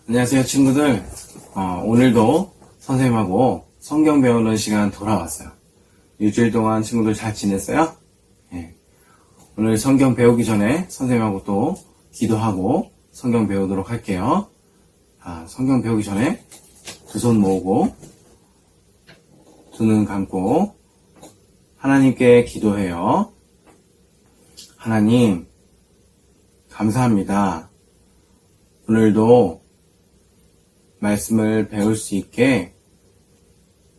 안녕하세요 친구들. 오늘도 선생님하고 성경 배우는 시간 돌아왔어요. 일주일 동안 친구들 잘 지냈어요? 네. 오늘 성경 배우기 전에 선생님하고 또 기도하고 성경 배우도록 할게요. 성경 배우기 전에 두 손 모으고 두 눈 감고 하나님께 기도해요. 하나님 감사합니다. 오늘도 말씀을 배울 수 있게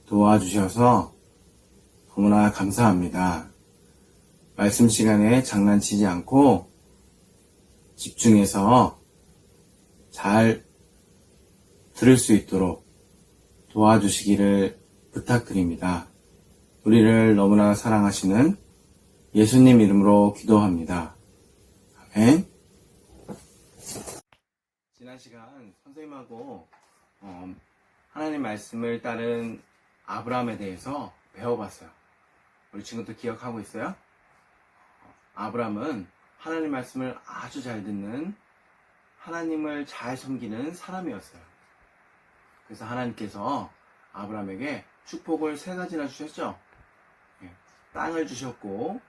도와주셔서 너무나 감사합니다. 말씀 시간에 장난치지 않고 집중해서 잘 들을 수 있도록 도와주시기를 부탁드립니다. 우리를 너무나 사랑하시는 예수님 이름으로 기도합니다. 아멘. 지난 시간 선생님하고 하나님 말씀을 따른 아브라함에 대해서 배워봤어요. 우리 친구들 기억하고 있어요? 아브라함은 하나님 말씀을 아주 잘 듣는, 하나님을 잘 섬기는 사람이었어요. 그래서 하나님께서 아브라함에게 축복을 3가지나 주셨죠. 땅을 주셨고,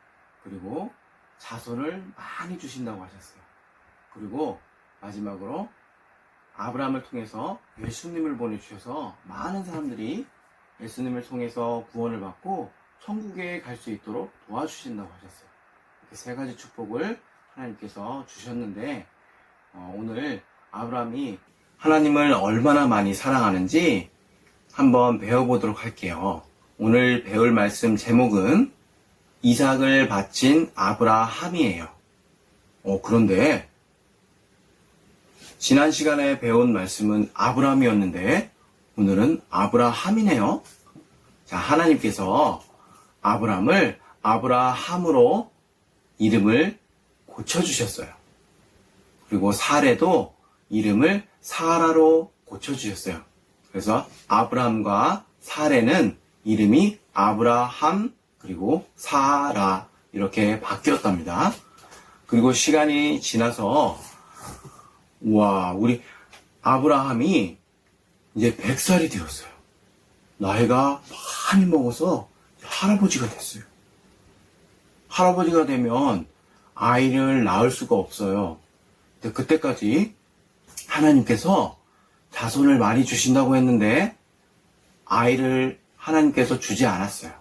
그리고 자손을 많이 주신다고 하셨어요. 그리고 마지막으로 아브라함을 통해서 예수님을 보내주셔서 많은 사람들이 예수님을 통해서 구원을 받고 천국에 갈 수 있도록 도와주신다고 하셨어요. 이렇게 3가지 축복을 하나님께서 주셨는데, 오늘 아브라함이 하나님을 얼마나 많이 사랑하는지 한번 배워보도록 할게요. 오늘 배울 말씀 제목은 이삭을 바친 아브라함이에요. 그런데 지난 시간에 배운 말씀은 아브라함이었는데 오늘은 아브라함이네요. 자, 하나님께서 아브라함을 아브라함으로 이름을 고쳐주셨어요. 그리고 사레도 이름을 사라로 고쳐주셨어요. 그래서 아브라함과 사레는 이름이 아브라함 그리고 사라 이렇게 바뀌었답니다. 그리고 시간이 지나서 우리 아브라함이 이제 100살이 되었어요. 나이가 많이 먹어서 할아버지가 됐어요. 할아버지가 되면 아이를 낳을 수가 없어요. 근데 그때까지 하나님께서 자손을 많이 주신다고 했는데 아이를 하나님께서 주지 않았어요.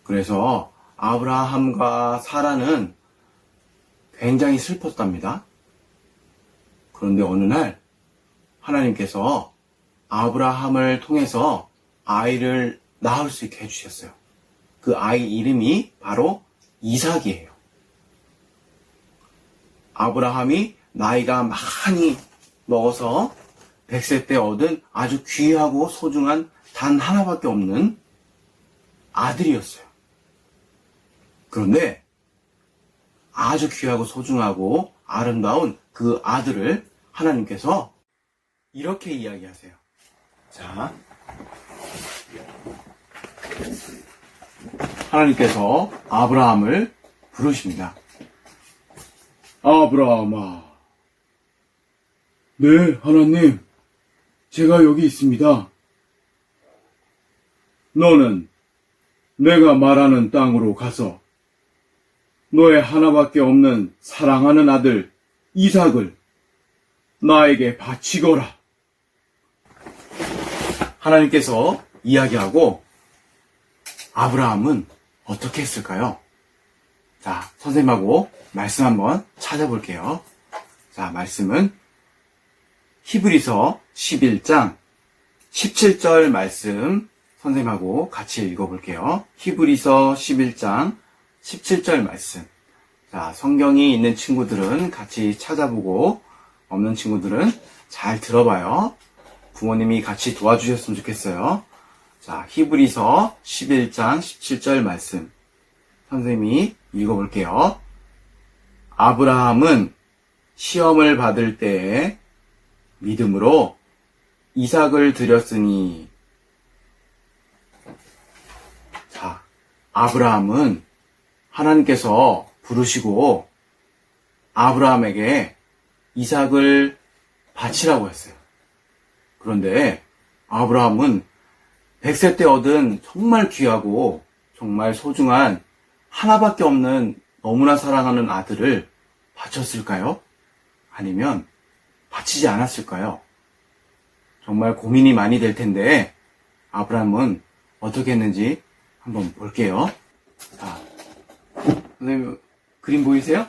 그래서 아브라함과 사라는 굉장히 슬펐답니다. 그런데 어느 날 하나님께서 아브라함을 통해서 아이를 낳을 수 있게 해주셨어요. 그 아이 이름이 바로 이삭이에요. 아브라함이 나이가 많이 먹어서 100세 때 얻은 아주 귀하고 소중한 단 하나밖에 없는 아들이었어요. 그런데 아주 귀하고 소중하고 아름다운 그 아들을 하나님께서 이렇게 이야기하세요. 자, 하나님께서 아브라함을 부르십니다. 아브라함아. 네, 하나님. 제가 여기 있습니다. 너는 내가 말하는 땅으로 가서 너의 하나밖에 없는 사랑하는 아들 이삭을 나에게 바치거라. 하나님께서 이야기하고 아브라함은 어떻게 했을까요? 자, 선생님하고 말씀 한번 찾아볼게요. 자, 말씀은 히브리서 11장 17절 말씀 선생님하고 같이 읽어볼게요. 히브리서 11장 17절 말씀. 자, 성경이 있는 친구들은 같이 찾아보고 없는 친구들은 잘 들어봐요. 부모님이 같이 도와주셨으면 좋겠어요. 자, 히브리서 11장 17절 말씀 선생님이 읽어볼게요. 아브라함은 시험을 받을 때에 믿음으로 이삭을 드렸으니. 자, 아브라함은 하나님께서 부르시고 아브라함에게 이삭을 바치라고 했어요. 그런데 아브라함은 100세 때 얻은 정말 귀하고 정말 소중한 하나밖에 없는 너무나 사랑하는 아들을 바쳤을까요? 아니면 바치지 않았을까요? 정말 고민이 많이 될 텐데 아브라함은 어떻게 했는지 한번 볼게요. 자, 선생님 그림 보이세요?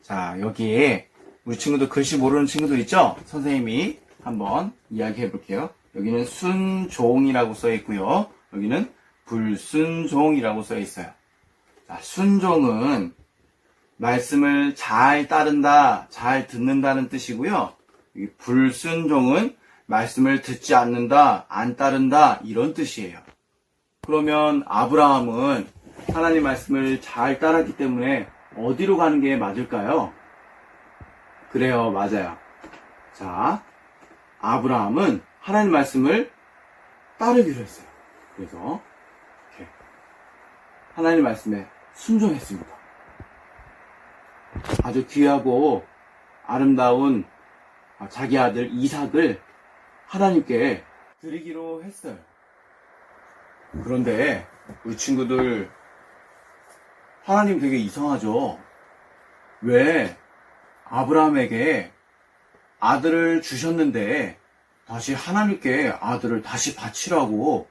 자, 여기에 우리 친구들 글씨 모르는 친구들 있죠? 선생님이 한번 이야기해 볼게요. 여기는 순종이라고 써 있고요. 여기는 불순종이라고 써 있어요. 자, 순종은 말씀을 잘 따른다, 잘 듣는다는 뜻이고요. 여기 불순종은 말씀을 듣지 않는다, 안 따른다 이런 뜻이에요. 그러면 아브라함은 하나님 말씀을 잘 따랐기 때문에 어디로 가는 게 맞을까요? 그래요, 맞아요. 자, 아브라함은 하나님 말씀을 따르기로 했어요. 그래서 이렇게 하나님 말씀에 순종했습니다. 아주 귀하고 아름다운 자기 아들 이삭을 하나님께 드리기로 했어요. 그런데 우리 친구들 하나님 되게 이상하죠? 왜 아브라함에게 아들을 주셨는데 다시 하나님께 아들을 다시 바치라고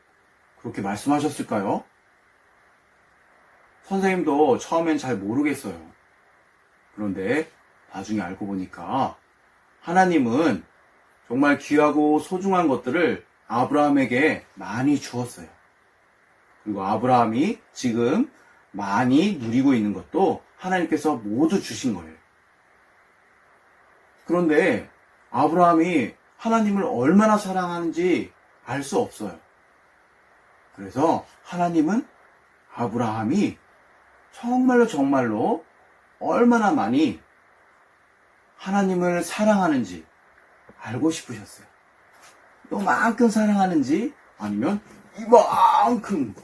그렇게 말씀하셨을까요? 선생님도 처음엔 잘 모르겠어요. 그런데 나중에 알고 보니까 하나님은 정말 귀하고 소중한 것들을 아브라함에게 많이 주었어요. 그리고 아브라함이 지금 많이 누리고 있는 것도 하나님께서 모두 주신 거예요. 그런데 아브라함이 하나님을 얼마나 사랑하는지 알 수 없어요. 그래서 하나님은 아브라함이 정말로 얼마나 많이 하나님을 사랑하는지 알고 싶으셨어요. 요만큼 사랑하는지 아니면 이만큼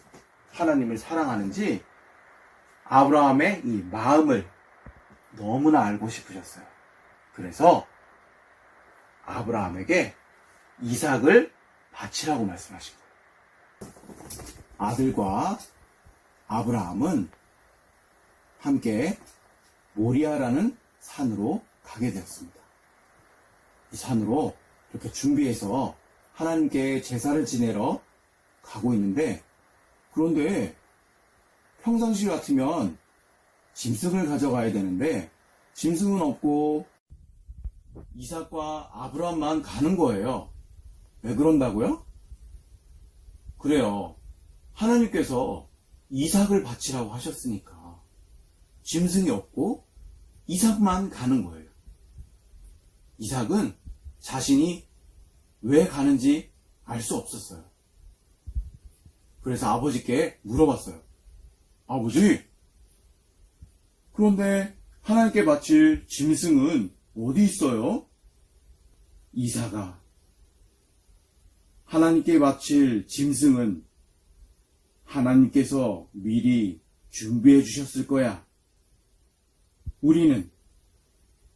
하나님을 사랑하는지 아브라함의 이 마음을 너무나 알고 싶으셨어요. 그래서 아브라함에게 이삭을 바치라고 말씀하신 거예요. 아들과 아브라함은 함께 모리아라는 산으로 가게 되었습니다. 이 산으로 이렇게 준비해서 하나님께 제사를 지내러 가고 있는데, 그런데 평상시 같으면 짐승을 가져가야 되는데 짐승은 없고 이삭과 아브라함만 가는 거예요. 왜 그런다고요? 그래요. 하나님께서 이삭을 바치라고 하셨으니까 짐승이 없고 이삭만 가는 거예요. 이삭은 자신이 왜 가는지 알 수 없었어요. 그래서 아버지께 물어봤어요. 아버지, 그런데 하나님께 바칠 짐승은 어디 있어요? 이삭아, 하나님께 바칠 짐승은 하나님께서 미리 준비해 주셨을 거야. 우리는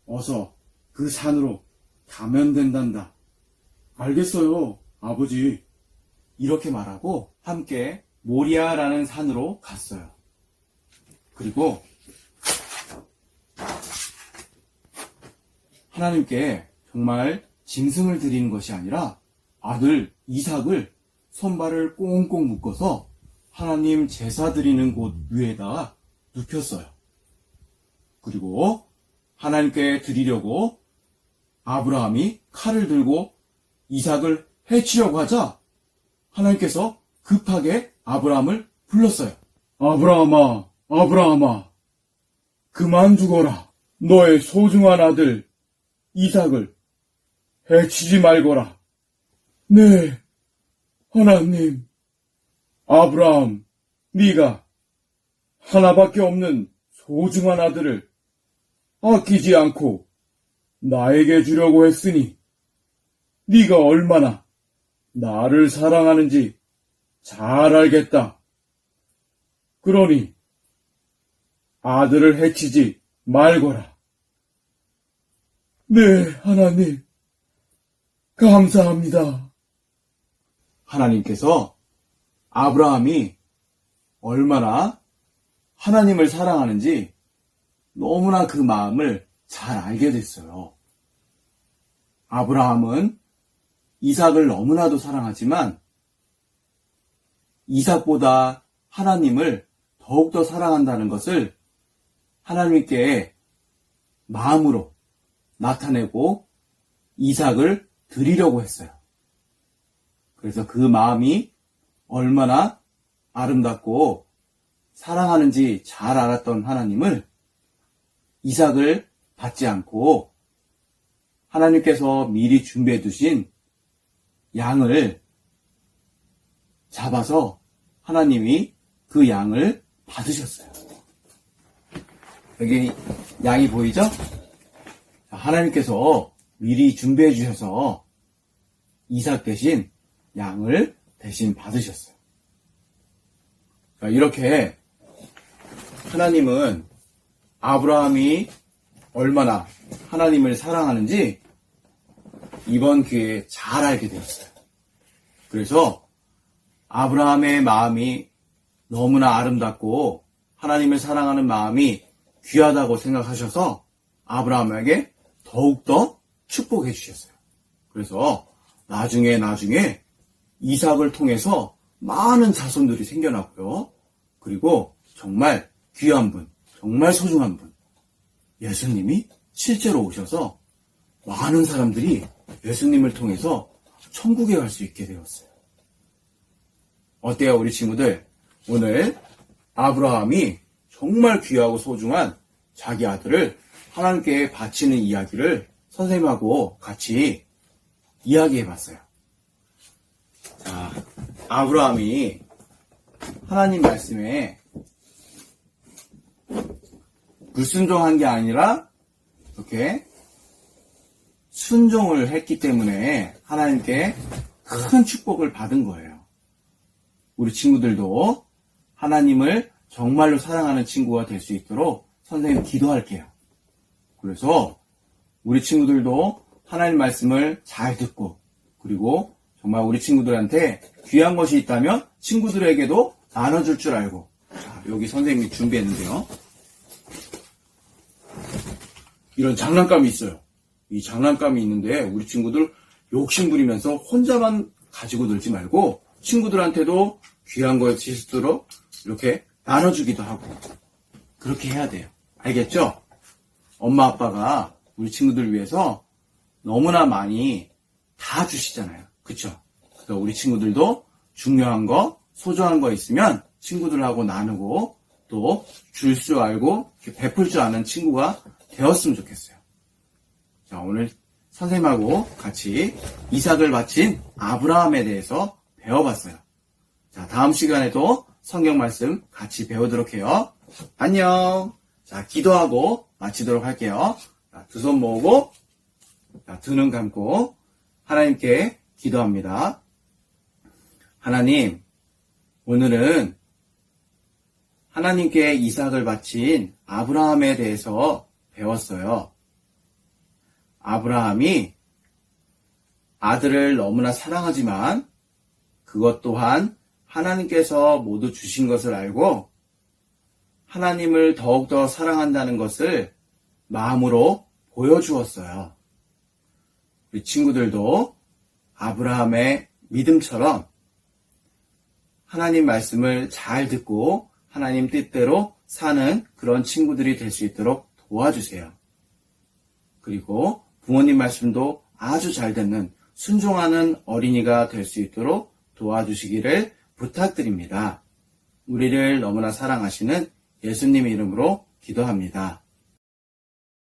어서 그 산으로 가면 된단다. 알겠어요, 아버지. 이렇게 말하고 함께 모리아라는 산으로 갔어요. 그리고 하나님께 정말 짐승을 드리는 것이 아니라 아들 이삭을 손발을 꽁꽁 묶어서 하나님 제사 드리는 곳 위에다가 눕혔어요. 그리고 하나님께 드리려고 아브라함이 칼을 들고 이삭을 해치려고 하자 하나님께서 급하게 아브라함을 불렀어요. 아브라함아, 아브라함아, 그만 죽어라. 너의 소중한 아들 이삭을 해치지 말거라. 네, 하나님. 아브라함, 네가 하나밖에 없는 소중한 아들을 아끼지 않고 나에게 주려고 했으니 네가 얼마나 나를 사랑하는지 잘 알겠다. 그러니 아들을 해치지 말거라. 네, 하나님. 감사합니다. 하나님께서 아브라함이 얼마나 하나님을 사랑하는지 너무나 그 마음을 잘 알게 됐어요. 아브라함은 이삭을 너무나도 사랑하지만 이삭보다 하나님을 더욱더 사랑한다는 것을 하나님께 마음으로 나타내고 이삭을 드리려고 했어요. 그래서 그 마음이 얼마나 아름답고 사랑하는지 잘 알았던 하나님을 이삭을 받지 않고 하나님께서 미리 준비해 두신 양을 잡아서 하나님이 그 양을 받으셨어요. 여기 양이 보이죠? 하나님께서 미리 준비해 주셔서 이삭 대신 양을 대신 받으셨어요. 이렇게 하나님은 아브라함이 얼마나 하나님을 사랑하는지 이번 기회에 잘 알게 되었어요. 그래서 아브라함의 마음이 너무나 아름답고 하나님을 사랑하는 마음이 귀하다고 생각하셔서 아브라함에게 더욱더 축복해 주셨어요. 그래서 나중에 이삭을 통해서 많은 자손들이 생겨났고요. 그리고 정말 귀한 분, 정말 소중한 분, 예수님이 실제로 오셔서 많은 사람들이 예수님을 통해서 천국에 갈 수 있게 되었어요. 어때요, 우리 친구들? 오늘 아브라함이 정말 귀하고 소중한 자기 아들을 하나님께 바치는 이야기를 선생님하고 같이 이야기해 봤어요. 자, 아브라함이 하나님 말씀에 불순종한 게 아니라 이렇게 순종을 했기 때문에 하나님께 큰 축복을 받은 거예요. 우리 친구들도 하나님을 정말로 사랑하는 친구가 될 수 있도록 선생님 기도할게요. 그래서 우리 친구들도 하나님 말씀을 잘 듣고 그리고 정말 우리 친구들한테 귀한 것이 있다면 친구들에게도 나눠줄 줄 알고. 자, 여기 선생님이 준비했는데요. 이런 장난감이 있어요. 이 장난감이 있는데 우리 친구들 욕심 부리면서 혼자만 가지고 놀지 말고 친구들한테도 귀한 것이 있도록 이렇게 나눠주기도 하고 그렇게 해야 돼요. 알겠죠? 엄마 아빠가 우리 친구들 위해서 너무나 많이 다 주시잖아요. 그쵸? 그래서 우리 친구들도 중요한 거, 소중한 거 있으면 친구들하고 나누고 또 줄 줄 알고 베풀 줄 아는 친구가 되었으면 좋겠어요. 자, 오늘 선생님하고 같이 이삭을 바친 아브라함에 대해서 배워봤어요. 자, 다음 시간에도 성경 말씀 같이 배우도록 해요. 안녕. 자, 기도하고 마치도록 할게요. 두 손 모으고, 두 눈 감고 하나님께 기도합니다. 하나님, 오늘은 하나님께 이삭을 바친 아브라함에 대해서 배웠어요. 아브라함이 아들을 너무나 사랑하지만 그것 또한 하나님께서 모두 주신 것을 알고 하나님을 더욱더 사랑한다는 것을 마음으로 보여주었어요. 우리 친구들도 아브라함의 믿음처럼 하나님 말씀을 잘 듣고 하나님 뜻대로 사는 그런 친구들이 될 수 있도록 도와주세요. 그리고 부모님 말씀도 아주 잘 듣는 순종하는 어린이가 될 수 있도록 도와주시기를 부탁드립니다. 우리를 너무나 사랑하시는 예수님의 이름으로 기도합니다.